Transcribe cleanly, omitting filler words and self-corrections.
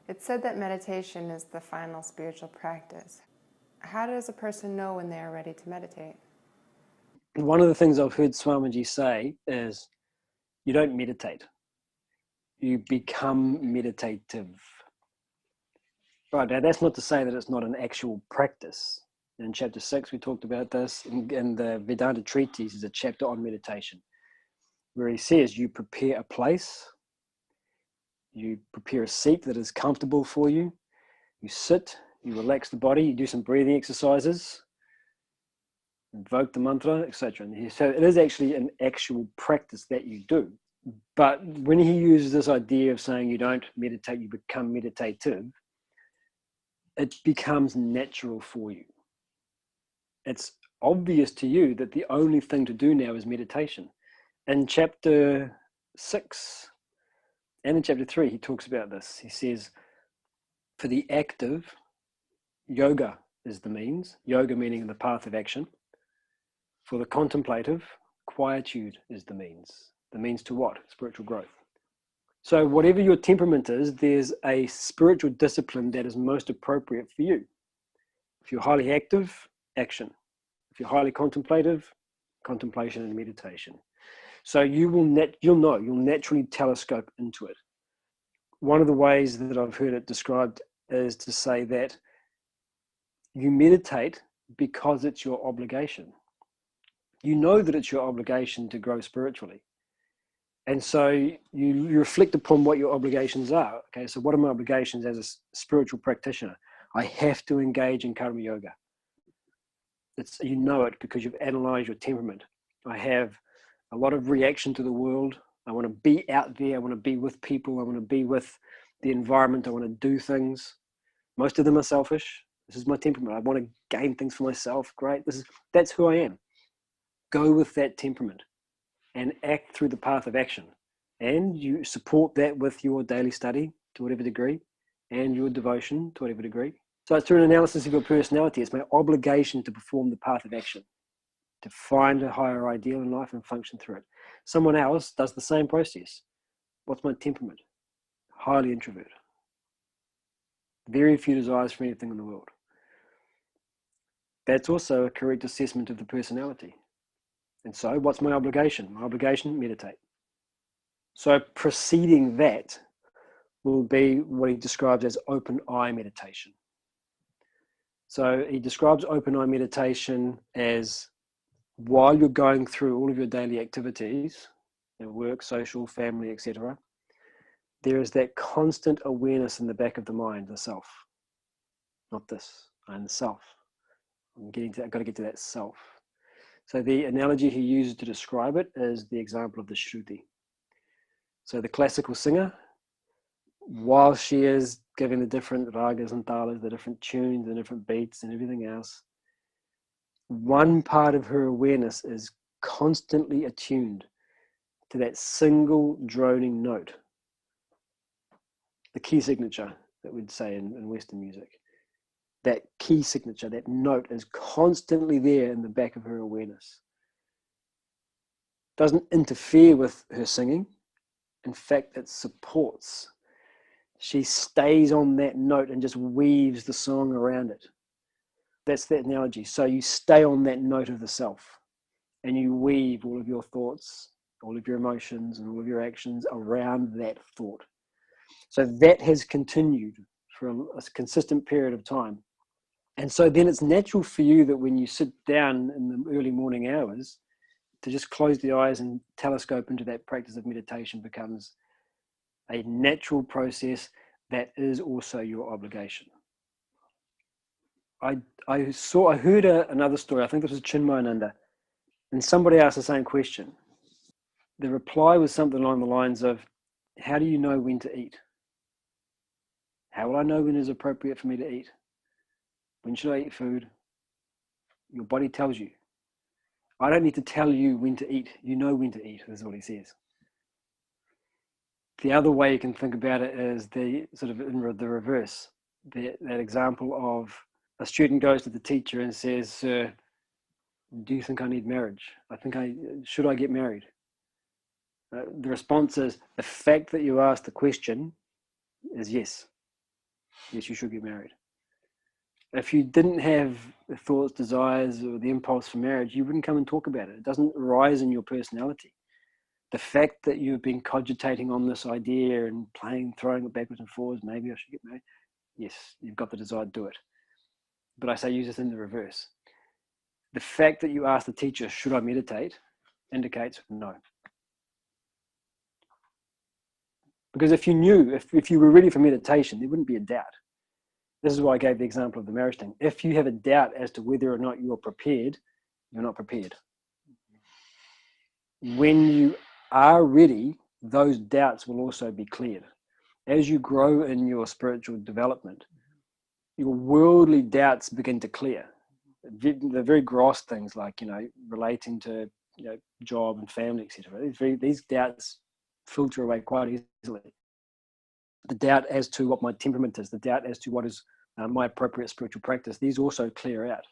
It's said that meditation is the final spiritual practice. How does a person know when they are ready to meditate? One of the things I've heard Swamiji say is, you don't meditate, you become meditative. Right, now that's not to say that it's not an actual practice. In chapter 6, we talked about this. In the Vedanta Treatise, there's a chapter on meditation, where he says you prepare a place, you prepare a seat that is comfortable for you, you sit, you relax the body, you do some breathing exercises, invoke the mantra, etc. So it is actually an actual practice that you do. But when he uses this idea of saying you don't meditate, you become meditative, it becomes natural for you. It's obvious to you that the only thing to do now is meditation. In chapter 6 and in chapter 3, he talks about this. He says, for the active, yoga is the means, yoga meaning the path of action. For the contemplative, quietude is the means to what? Spiritual growth. So whatever your temperament is, there's a spiritual discipline that is most appropriate for you. If you're highly active, action. If you're highly contemplative, contemplation and meditation. So you'll naturally telescope into it. One of the ways that I've heard it described is to say that you meditate because it's your obligation. You know that it's your obligation to grow spiritually. And so you reflect upon what your obligations are. Okay, so what are my obligations as a spiritual practitioner? I have to engage in karma yoga. You know it because you've analyzed your temperament. I have a lot of reaction to the world. I want to be out there. I want to be with people. I want to be with the environment. I want to do things. Most of them are selfish. This is my temperament. I want to gain things for myself. Great. That's who I am. Go with that temperament and act through the path of action. And you support that with your daily study to whatever degree and your devotion to whatever degree. So it's through an analysis of your personality. It's my obligation to perform the path of action, to find a higher ideal in life and function through it. Someone else does the same process. What's my temperament? Highly introvert. Very few desires for anything in the world. That's also a correct assessment of the personality. And so what's my obligation? My obligation, meditate. So preceding that will be what he describes as open eye meditation. So he describes open eye meditation as while you're going through all of your daily activities, work, social, family, etc., there is that constant awareness in the back of the mind, the self. Not this, I'm the self. I've got to get to that self. So the analogy he uses to describe it is the example of the Shruti. So the classical singer, while she is giving the different ragas and talas, the different tunes and different beats and everything else, one part of her awareness is constantly attuned to that single droning note, the key signature that we'd say in Western music. That key signature, that note is constantly there in the back of her awareness. Doesn't interfere with her singing. In fact, it supports. She stays on that note and just weaves the song around it. That's that analogy. So you stay on that note of the self and you weave all of your thoughts, all of your emotions and all of your actions around that thought. So that has continued for a consistent period of time. And so then it's natural for you that when you sit down in the early morning hours, to just close the eyes and telescope into that practice of meditation becomes a natural process that is also your obligation. I heard another story. I think this was Chinmayananda, and somebody asked the same question. The reply was something along the lines of, how do you know when to eat? How will I know when it is appropriate for me to eat? When should I eat food? Your body tells you. I don't need to tell you when to eat. You know when to eat, is what he says. The other way you can think about it is the sort of in the reverse. That example of a student goes to the teacher and says, "Sir, do you think I need marriage? Should I get married?" The response is, the fact that you asked the question is yes. yes, you should get married. If you didn't have the thoughts, desires, or the impulse for marriage, you wouldn't come and talk about it. It doesn't rise in your personality. The fact that you've been cogitating on this idea and throwing it backwards and forwards, maybe I should get married. Yes, you've got the desire to do it. But I say use it in the reverse. The fact that you ask the teacher, should I meditate, indicates no. Because if you knew, if you were ready for meditation, there wouldn't be a doubt. This is why I gave the example of the marriage thing. If you have a doubt as to whether or not you're prepared, you're not prepared. When you are ready, those doubts will also be cleared. As you grow in your spiritual development, your worldly doubts begin to clear. The very gross things like, relating to job and family, etc. These doubts filter away quite easily. The doubt as to what my temperament is, the doubt as to what is my appropriate spiritual practice, these also clear out.